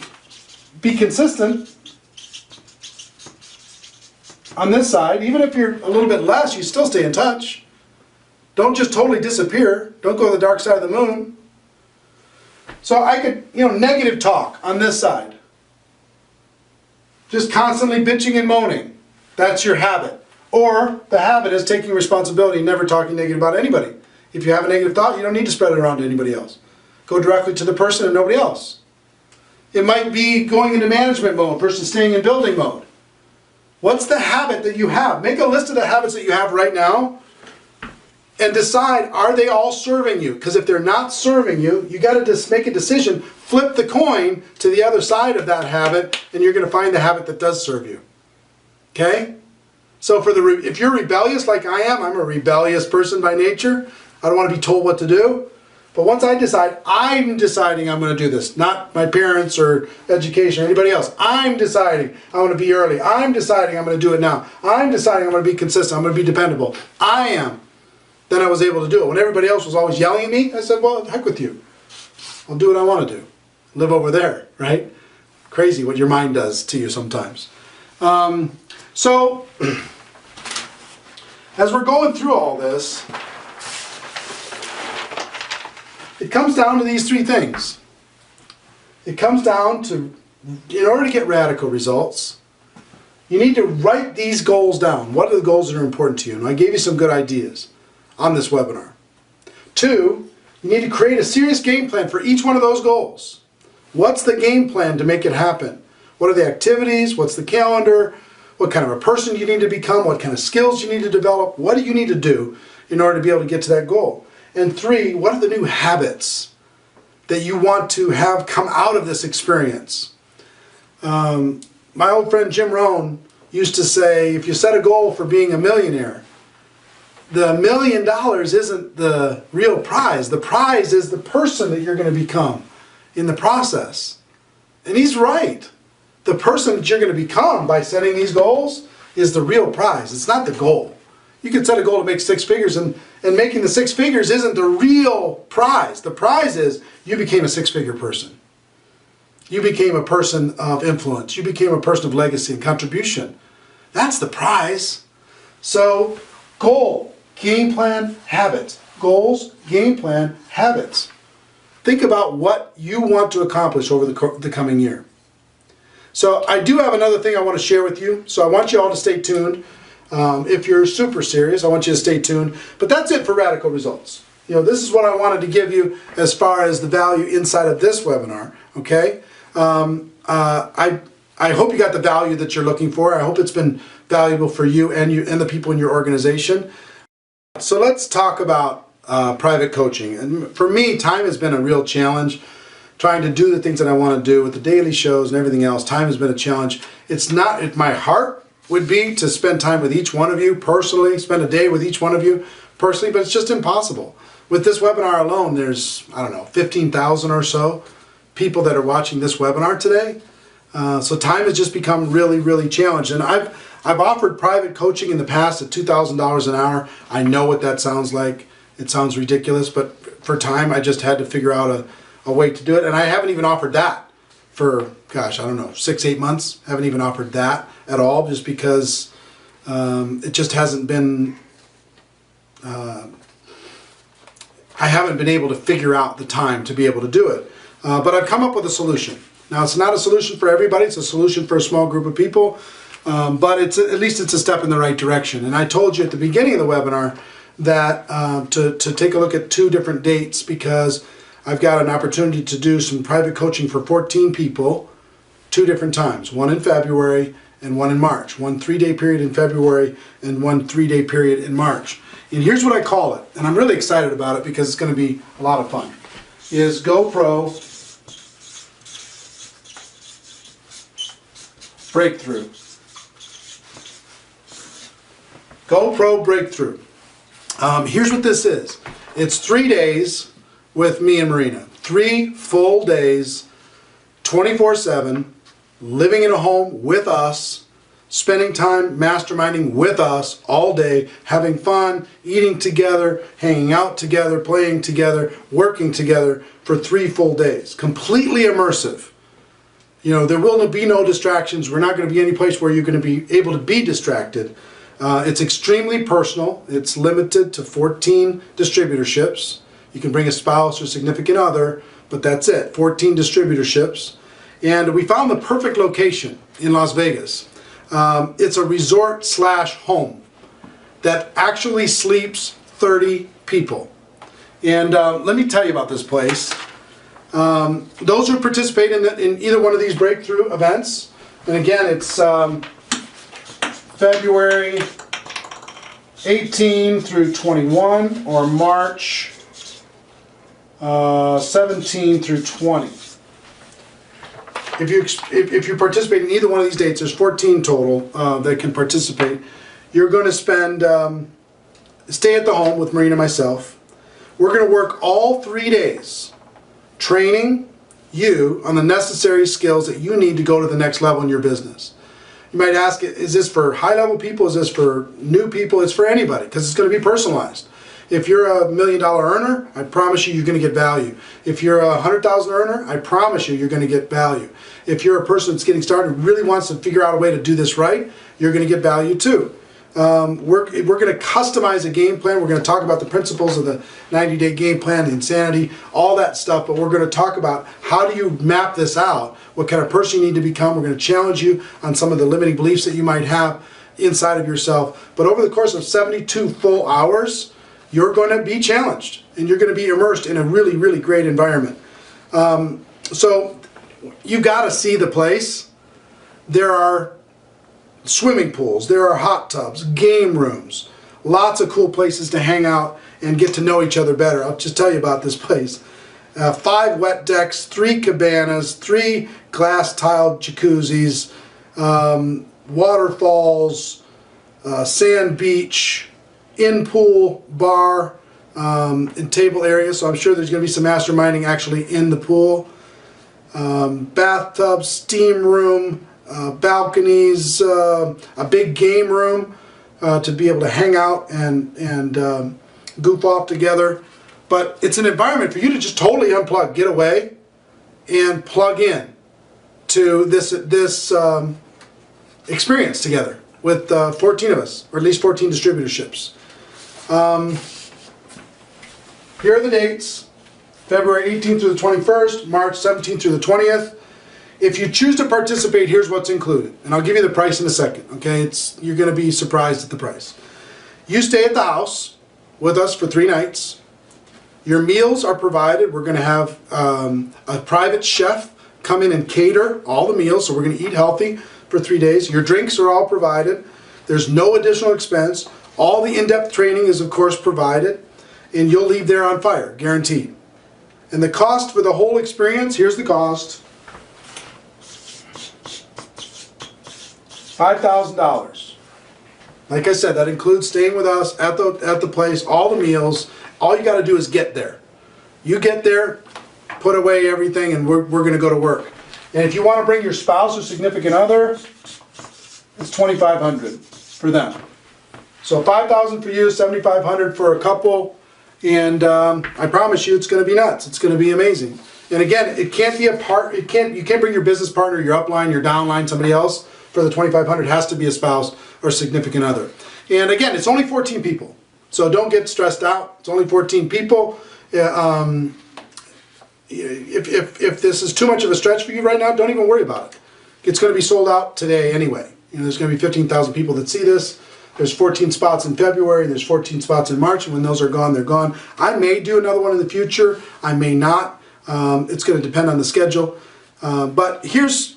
be consistent on this side. Even if you're a little bit less, you still stay in touch. Don't just totally disappear. Don't go to the dark side of the moon. So I could, negative talk on this side. Just constantly bitching and moaning. That's your habit. Or the habit is taking responsibility and never talking negative about anybody. If you have a negative thought, you don't need to spread it around to anybody else. Go directly to the person and nobody else. It might be going into management mode versus staying in building mode. What's the habit that you have? Make a list of the habits that you have right now and decide, are they all serving you? Because if they're not serving you, you got to just make a decision, flip the coin to the other side of that habit, and you're going to find the habit that does serve you. Okay? So if you're rebellious like I am, I'm a rebellious person by nature. I don't want to be told what to do. But once I decide, I'm deciding I'm going to do this. Not my parents or education or anybody else. I'm deciding I want to be early. I'm deciding I'm going to do it now. I'm deciding I'm going to be consistent. I'm going to be dependable. I am. Then I was able to do it. When everybody else was always yelling at me, I said, well, heck with you. I'll do what I want to do. Live over there, right? Crazy what your mind does to you sometimes. So, as we're going through all this, it comes down to these 3 things. It comes down to, in order to get radical results, you need to write these goals down. What are the goals that are important to you? And I gave you some good ideas on this webinar. 2, you need to create a serious game plan for each one of those goals. What's the game plan to make it happen? What are the activities? What's the calendar? What kind of a person you need to become? What kind of skills you need to develop? What do you need to do in order to be able to get to that goal? And 3, what are the new habits that you want to have come out of this experience? My old friend Jim Rohn used to say, if you set a goal for being a millionaire, the $1 million isn't the real prize. The prize is the person that you're going to become in the process. And he's right. The person that you're going to become by setting these goals is the real prize. It's not the goal. You can set a goal to make 6 figures, and making the 6 figures isn't the real prize. The prize is you became a 6-figure person. You became a person of influence. You became a person of legacy and contribution. That's the prize. So, goal, game plan, habits. Goals, game plan, habits. Think about what you want to accomplish over the coming year. So I do have another thing I want to share with you. So I want you all to stay tuned. If you're super serious, I want you to stay tuned. But that's it for Radical Results. This is what I wanted to give you as far as the value inside of this webinar. Okay? I hope you got the value that you're looking for. I hope it's been valuable for you and the people in your organization. So let's talk about private coaching. And for me, time has been a real challenge. Trying to do the things that I want to do with the daily shows and everything else, time has been a challenge. It's not, if my heart would be to spend time with each one of you personally, spend a day with each one of you personally, but it's just impossible. With this webinar alone, there's, 15,000 or so people that are watching this webinar today. So time has just become really, really challenged. And I've offered private coaching in the past at $2,000 an hour. I know what that sounds like. It sounds ridiculous, but for time, I just had to figure out a way to do it. And I haven't even offered that for, 6-8 months. Haven't even offered that at all, just because it just hasn't been, I haven't been able to figure out the time to be able to do it. But I've come up with a solution. Now, it's not a solution for everybody. It's a solution for a small group of people. But at least it's a step in the right direction. And I told you at the beginning of the webinar that to take a look at 2 different dates, because I've got an opportunity to do some private coaching for 14 people 2 different times, one in February and one in March. One 3-day period in February and one 3-day period in March. And here's what I call it, and I'm really excited about it because it's going to be a lot of fun, is GoPro Breakthrough. GoPro Breakthrough. Here's what this is. It's 3 days with me and Marina. 3 full days, 24/7, living in a home with us, spending time masterminding with us all day, having fun, eating together, hanging out together, playing together, working together for 3 full days. Completely immersive. You know, there will be no distractions. We're not going to be any place where you're going to be able to be distracted. It's extremely personal. It's limited to 14 distributorships. You can bring a spouse or significant other, but that's it. 14 distributorships. And we found the perfect location in Las Vegas. It's a resort/home that actually sleeps 30 people. And let me tell you about this place. Those who participate in either one of these breakthrough events, and again, it's February 18 through 21 or March 17 through 20. If you participate in either one of these dates, there's 14 total that can participate. You're going to spend, stay at the home with Marina and myself. We're going to work all 3 days training you on the necessary skills that you need to go to the next level in your business. You might ask, is this for high-level people? Is this for new people? It's for anybody, because it's going to be personalized. If you're a $1 million earner, I promise you're going to get value. If you're a 100,000 earner, I promise you're going to get value. If you're a person that's getting started and really wants to figure out a way to do this right, you're going to get value too. We're going to customize a game plan. We're going to talk about the principles of the 90-day game plan, insanity, all that stuff, but we're going to talk about how do you map this out, what kind of person you need to become. We're going to challenge you on some of the limiting beliefs that you might have inside of yourself. But over the course of 72 full hours, you're going to be challenged and you're going to be immersed in a really, really great environment. So you got to see the place. There are swimming pools, there are hot tubs, game rooms, lots of cool places to hang out and get to know each other better. I'll just tell you about this place. 5 wet decks, 3 cabanas, 3 glass tiled jacuzzis, waterfalls, sand beach, in-pool bar, and table area, so I'm sure there's going to be some masterminding actually in the pool. Bathtub, steam room, balconies, a big game room to be able to hang out and goof off together. But it's an environment for you to just totally unplug, get away, and plug in to this experience together with 14 of us, or at least 14 distributorships. Here are the dates: February 18th through the 21st, March 17th through the 20th. If you choose to participate, here's what's included. And I'll give you the price in a second, okay? You're going to be surprised at the price. You stay at the house with us for 3 nights. Your meals are provided. We're going to have a private chef come in and cater all the meals, so we're going to eat healthy for 3 days. Your drinks are all provided. There's no additional expense. All the in-depth training is, of course, provided. And you'll leave there on fire, guaranteed. And the cost for the whole experience, here's the cost. $5,000. Like I said, that includes staying with us at the place, all the meals. All you got to do is get there. You get there, put away everything, and we're going to go to work. And if you want to bring your spouse or significant other, it's $2,500 for them. So $5,000 for you, $7,500 for a couple, and I promise you, it's going to be nuts. It's going to be amazing. And again, it can't be you can't bring your business partner, your upline, your downline, somebody else for the $2,500. It has to be a spouse or significant other. And again, it's only 14 people, so don't get stressed out. It's only 14 people. If this is too much of a stretch for you right now, don't even worry about it. It's going to be sold out today anyway. You know, there's going to be 15,000 people that see this. There's 14 spots in February, there's 14 spots in March, and when those are gone, they're gone. I may do another one in the future, I may not. It's going to depend on the schedule. But here's,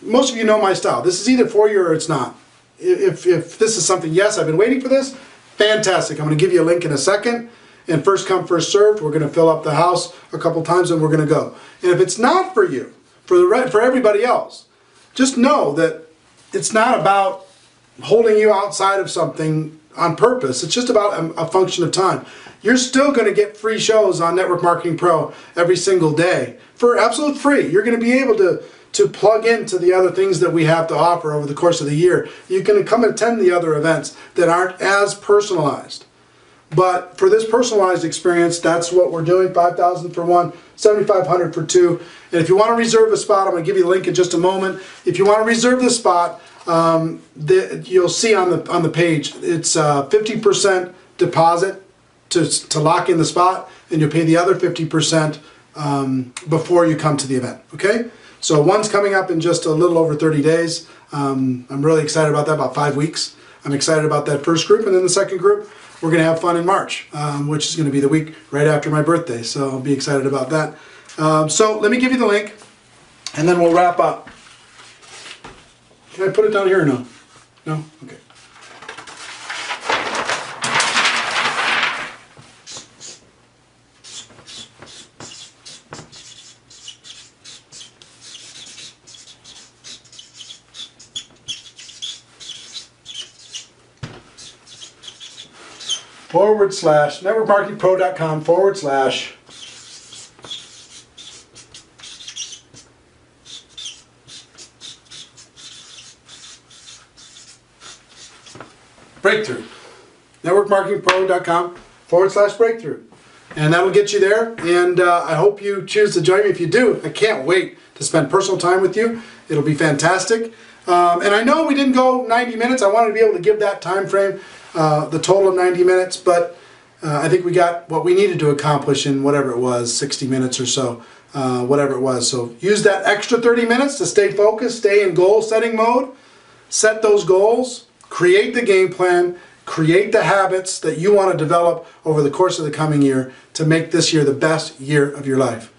most of you know my style. This is either for you or it's not. If this is something, yes, I've been waiting for this, fantastic. I'm going to give you a link in a second. And first come, first served. We're going to fill up the house a couple times and we're going to go. And if it's not for you, for everybody else, just know that it's not about holding you outside of something on purpose. It's just about a function of time. You're still going to get free shows on Network Marketing Pro every single day for absolute free. You're going to be able to plug into the other things that we have to offer over the course of the year. You can come and attend the other events that aren't as personalized. But for this personalized experience, that's what we're doing. $5,000 for one, $7,500 for two. And if you want to reserve a spot, I'm going to give you the link in just a moment. If you want to reserve the spot, you'll see on the page, it's 50% deposit to lock in the spot, and you'll pay the other 50% before you come to the event. Okay? So one's coming up in just a little over 30 days. I'm really excited about that, about 5 weeks. I'm excited about that first group, and then the second group, we're going to have fun in March, which is going to be the week right after my birthday, so I'll be excited about that. So let me give you the link, and then we'll wrap up. Can I put it down here or no? No? Okay. /networkmarketingpro.com/ breakthrough. networkmarketingpro.com /breakthrough. And that'll get you there. And I hope you choose to join me. If you do, I can't wait to spend personal time with you. It'll be fantastic. And I know we didn't go 90 minutes. I wanted to be able to give that time frame, the total of 90 minutes, but I think we got what we needed to accomplish in whatever it was, 60 minutes or so, whatever it was. So use that extra 30 minutes to stay focused, stay in goal setting mode, set those goals, create the game plan, create the habits that you want to develop over the course of the coming year to make this year the best year of your life.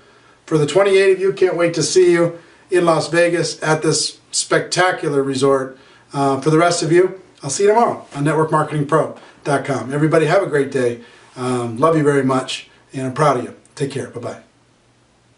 For the 28 of you, can't wait to see you in Las Vegas at this spectacular resort. For the rest of you, I'll see you tomorrow on networkmarketingpro.com. Everybody have a great day. Love you very much, and I'm proud of you. Take care. Bye-bye.